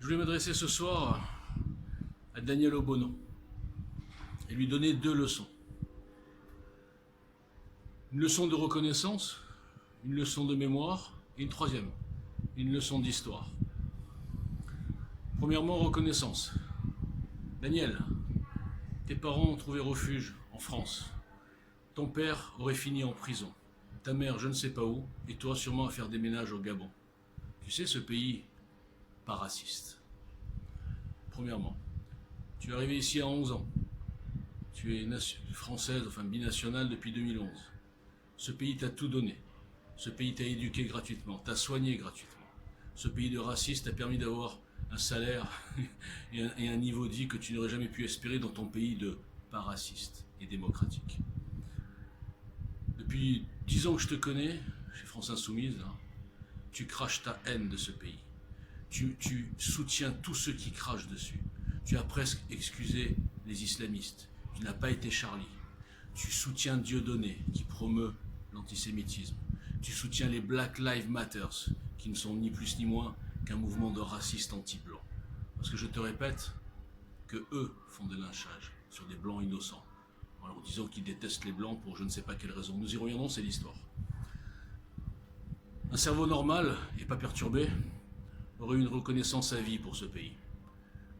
Je vais m'adresser ce soir à Daniel Obono et lui donner deux leçons. Une leçon de reconnaissance, une leçon de mémoire et une troisième, une leçon d'histoire. Premièrement, reconnaissance. Daniel, tes parents ont trouvé refuge en France. Ton père aurait fini en prison. Ta mère, je ne sais pas où, et toi sûrement à faire des ménages au Gabon. Tu sais, ce pays, pas raciste. Premièrement, tu es arrivé ici à 11 ans. Tu es française, enfin binationale depuis 2011. Ce pays t'a tout donné. Ce pays t'a éduqué gratuitement, t'a soigné gratuitement. Ce pays de racistes t'a permis d'avoir un salaire et un niveau de vie que tu n'aurais jamais pu espérer dans ton pays de pas raciste et démocratique. Depuis 10 ans que je te connais, chez France Insoumise, tu craches ta haine de ce pays. Tu soutiens tous ceux qui crachent dessus. Tu as presque excusé les islamistes. Tu n'as pas été Charlie. Tu soutiens Dieudonné, qui promeut l'antisémitisme. Tu soutiens les Black Lives Matter, qui ne sont ni plus ni moins qu'un mouvement de racistes anti-blancs. Parce que je te répète que eux font des lynchages sur des blancs innocents, en leur disant qu'ils détestent les blancs pour je ne sais pas quelle raison. Nous y reviendrons, c'est l'histoire. Un cerveau normal et pas perturbé aurait une reconnaissance à vie pour ce pays.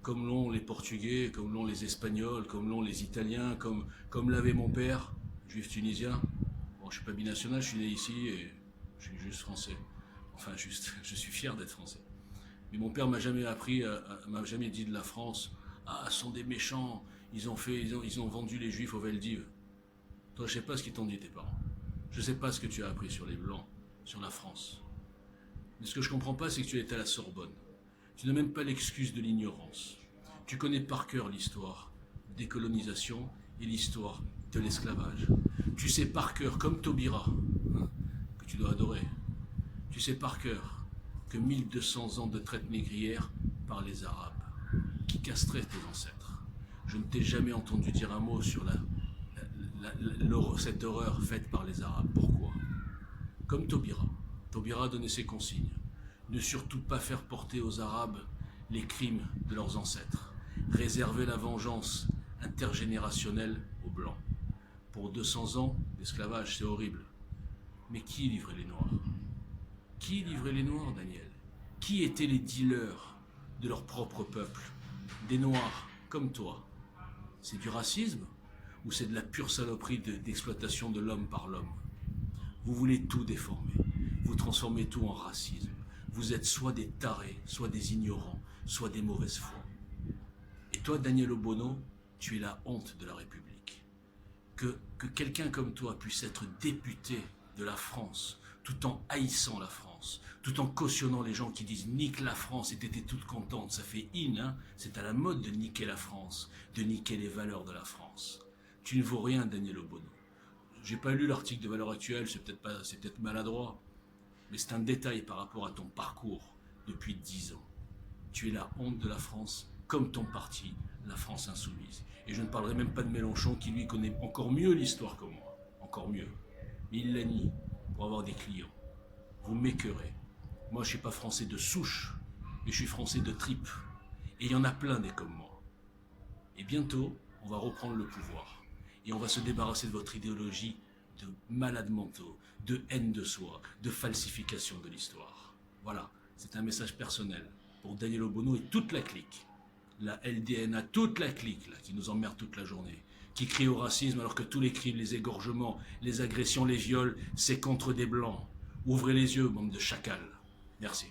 Comme l'ont les Portugais, comme l'ont les Espagnols, comme l'ont les Italiens, comme l'avait mon père, juif tunisien. Bon, je ne suis pas binational, je suis né ici et je suis juste français. Enfin, juste, je suis fier d'être français. Mais mon père m'a jamais appris, m'a jamais dit de la France, ah, ils sont des méchants, ils ont vendu les juifs aux Veldives. Toi, je ne sais pas ce qu'ils t'ont dit tes parents. Je ne sais pas ce que tu as appris sur les Blancs, sur la France. Mais ce que je ne comprends pas, c'est que tu es à la Sorbonne. Tu n'as même pas l'excuse de l'ignorance. Tu connais par cœur l'histoire des colonisations et l'histoire de l'esclavage. Tu sais par cœur, comme Taubira, que tu dois adorer, tu sais par cœur que 1200 ans de traite négrière par les Arabes, qui castraient tes ancêtres. Je ne t'ai jamais entendu dire un mot sur cette horreur faite par les Arabes. Pourquoi? Comme Taubira. Taubira donnait ses consignes. Ne surtout pas faire porter aux Arabes les crimes de leurs ancêtres. Réserver la vengeance intergénérationnelle aux Blancs. Pour 200 ans, l'esclavage, c'est horrible. Mais qui livrait les Noirs? Qui livrait les Noirs, Daniel? Qui étaient les dealers de leur propre peuple? Des Noirs, comme toi. C'est du racisme ou c'est de la pure saloperie d'exploitation de l'homme par l'homme? Vous voulez tout déformer. Vous transformez tout en racisme. Vous êtes soit des tarés, soit des ignorants, soit des mauvaises foi. Et toi, Daniel Obono, tu es la honte de la République. Que quelqu'un comme toi puisse être député de la France, tout en haïssant la France, tout en cautionnant les gens qui disent « nique la France » et t'étais toute contente, ça fait in, c'est à la mode de niquer la France, de niquer les valeurs de la France. Tu ne vaux rien, Daniel Obono. J'ai pas lu l'article de Valeurs Actuelles, c'est peut-être maladroit, mais c'est un détail par rapport à ton parcours depuis 10 ans. Tu es la honte de la France, comme ton parti, la France Insoumise. Et je ne parlerai même pas de Mélenchon, qui lui connaît encore mieux l'histoire que moi, encore mieux. Mais il la nie pour avoir des clients. Vous m'écœurez. Moi, je ne suis pas français de souche, mais je suis français de tripe. Et il y en a plein des comme moi. Et bientôt, on va reprendre le pouvoir. Et on va se débarrasser de votre idéologie de malades mentaux, de haine de soi, de falsification de l'histoire. Voilà, c'est un message personnel pour Daniel Obono et toute la clique. La LDNA, toute la clique là, qui nous emmerde toute la journée, qui crie au racisme alors que tous les crimes, les égorgements, les agressions, les viols, c'est contre des blancs. Ouvrez les yeux, bande de chacals. Merci.